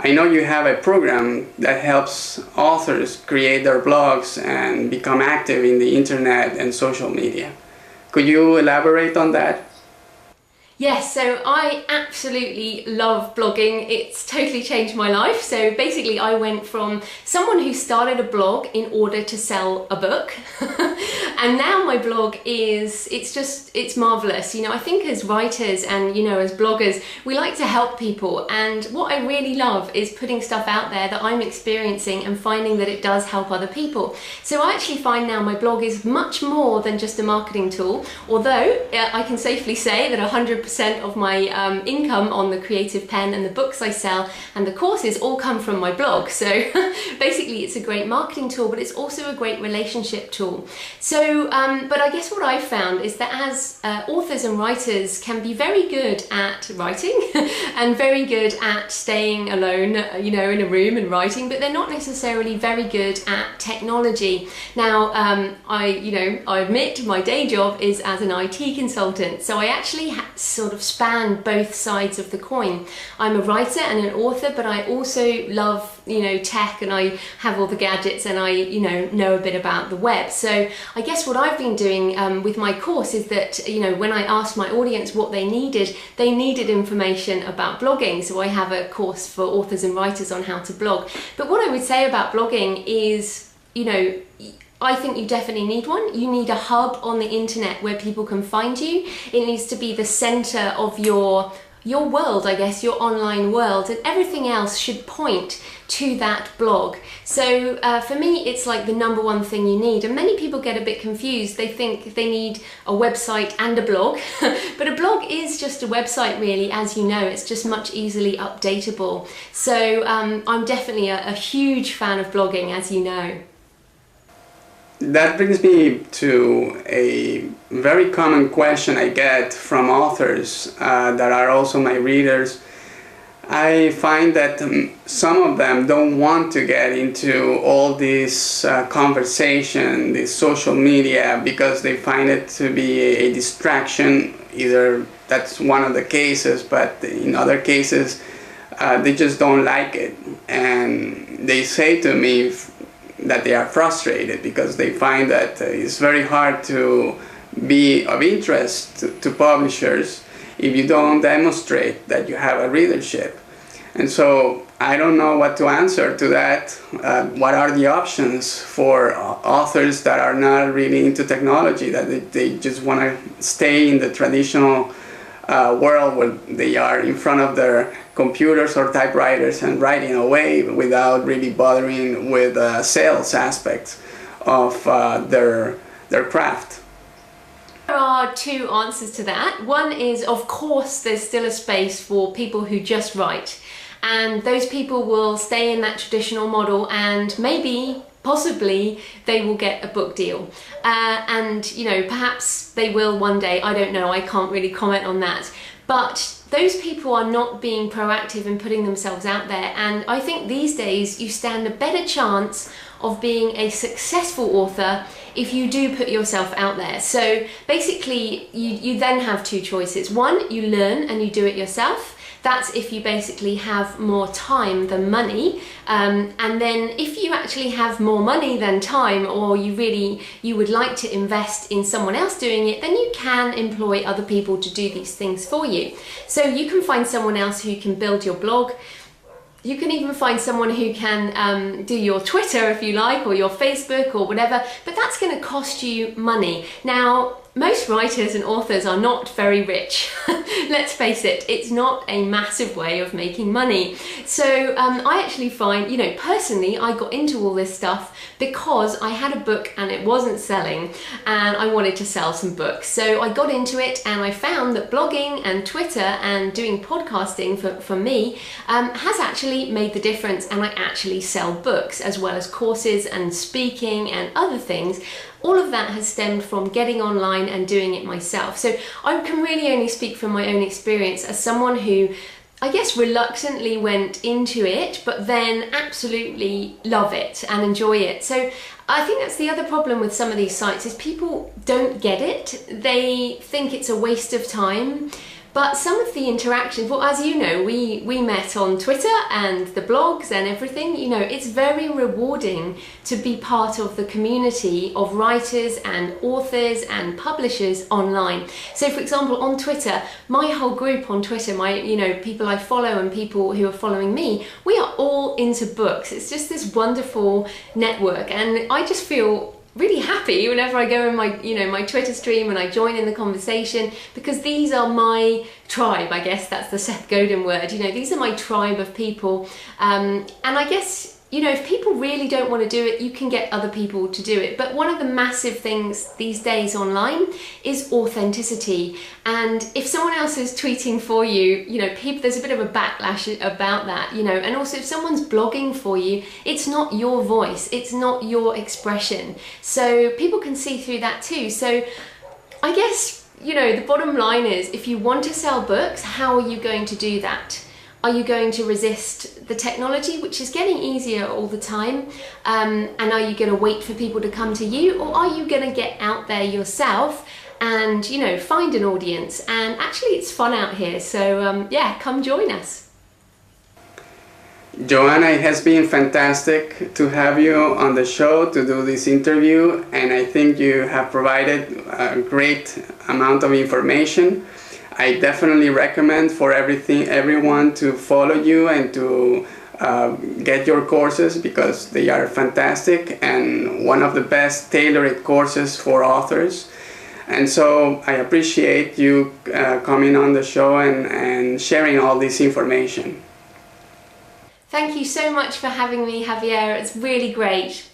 I know you have a program that helps authors create their blogs and become active in the internet and social media. Could you elaborate on that? Yes, so I absolutely love blogging. It's totally changed my life. So basically I went from someone who started a blog in order to sell a book and now my blog it's marvelous. I think as writers and as bloggers, we like to help people, and what I really love is putting stuff out there that I'm experiencing and finding that it does help other people. So I actually find now my blog is much more than just a marketing tool, although I can safely say that 100% of my income on the Creative Pen and the books I sell and the courses all come from my blog. So basically it's a great marketing tool, but it's also a great relationship tool. So, but I guess what I've found is that as authors and writers can be very good at writing and very good at staying alone, in a room and writing, but they're not necessarily very good at technology. Now, I admit my day job is as an IT consultant, so I actually sort of span both sides of the coin. I'm a writer and an author, but I also love tech, and I have all the gadgets, and I know a bit about the web. So I guess what I've been doing with my course is that when I asked my audience what they needed information about blogging. So I have a course for authors and writers on how to blog. But what I would say about blogging is, I think you definitely need one. You need a hub on the internet where people can find you. It needs to be the center of your world, I guess, your online world, and everything else should point to that blog. So for me, it's like the number one thing you need. And many people get a bit confused. They think they need a website and a blog, but a blog is just a website really, as you know. It's just much easily updatable. So I'm definitely a huge fan of blogging, as you know. That brings me to a very common question I get from authors that are also my readers. I find that some of them don't want to get into all this conversation, this social media, because they find it to be a distraction. Either that's one of the cases, but in other cases they just don't like it. And they say to me that they are frustrated because they find that it's very hard to be of interest to publishers if you don't demonstrate that you have a readership. And so I don't know what to answer to that. What are the options for authors that are not really into technology, that they just want to stay in the traditional world where they are in front of their computers or typewriters and writing away without really bothering with sales aspects of their craft? There are two answers to that. One is, of course, there's still a space for people who just write, and those people will stay in that traditional model, and possibly they will get a book deal, and perhaps they will one day. I don't know, I can't really comment on that, but those people are not being proactive in putting themselves out there. And I think these days you stand a better chance of being a successful author if you do put yourself out there. So basically you then have two choices. One, you learn and you do it yourself. That's if you basically have more time than money. And then if you actually have more money than time, or you would like to invest in someone else doing it, then you can employ other people to do these things for you. So you can find someone else who can build your blog. You can even find someone who can do your Twitter if you like, or your Facebook or whatever, but that's going to cost you money. Now, most writers and authors are not very rich. Let's face it, it's not a massive way of making money. So I actually find, personally, I got into all this stuff because I had a book and it wasn't selling, and I wanted to sell some books. So I got into it, and I found that blogging and Twitter and doing podcasting for me has actually made the difference, and I actually sell books as well as courses and speaking and other things. All of that has stemmed from getting online and doing it myself. So I can really only speak from my own experience as someone who, I guess, reluctantly went into it, but then absolutely love it and enjoy it. So I think that's the other problem with some of these sites, is people don't get it. They think it's a waste of time. But some of the interactions, well, as you know, we met on Twitter and the blogs and everything. You know, it's very rewarding to be part of the community of writers and authors and publishers online. So for example, on Twitter, my whole group on Twitter, people I follow and people who are following me, we are all into books. It's just this wonderful network, and I just feel really happy whenever I go in my Twitter stream and I join in the conversation, because these are my tribe. I guess that's the Seth Godin word. These are my tribe of people, and I guess if people really don't want to do it, you can get other people to do it. But one of the massive things these days online is authenticity. And if someone else is tweeting for you, there's a bit of a backlash about that, and also if someone's blogging for you, it's not your voice, it's not your expression. So people can see through that too. So I guess, the bottom line is, if you want to sell books, how are you going to do that? Are you going to resist the technology, which is getting easier all the time? And are you going to wait for people to come to you? Or are you going to get out there yourself and, find an audience? And actually, it's fun out here. So, come join us. Joanna, it has been fantastic to have you on the show to do this interview. And I think you have provided a great amount of information. I definitely recommend for everyone to follow you and to get your courses, because they are fantastic and one of the best tailored courses for authors. And so I appreciate you coming on the show and sharing all this information. Thank you so much for having me, Javier. It's really great.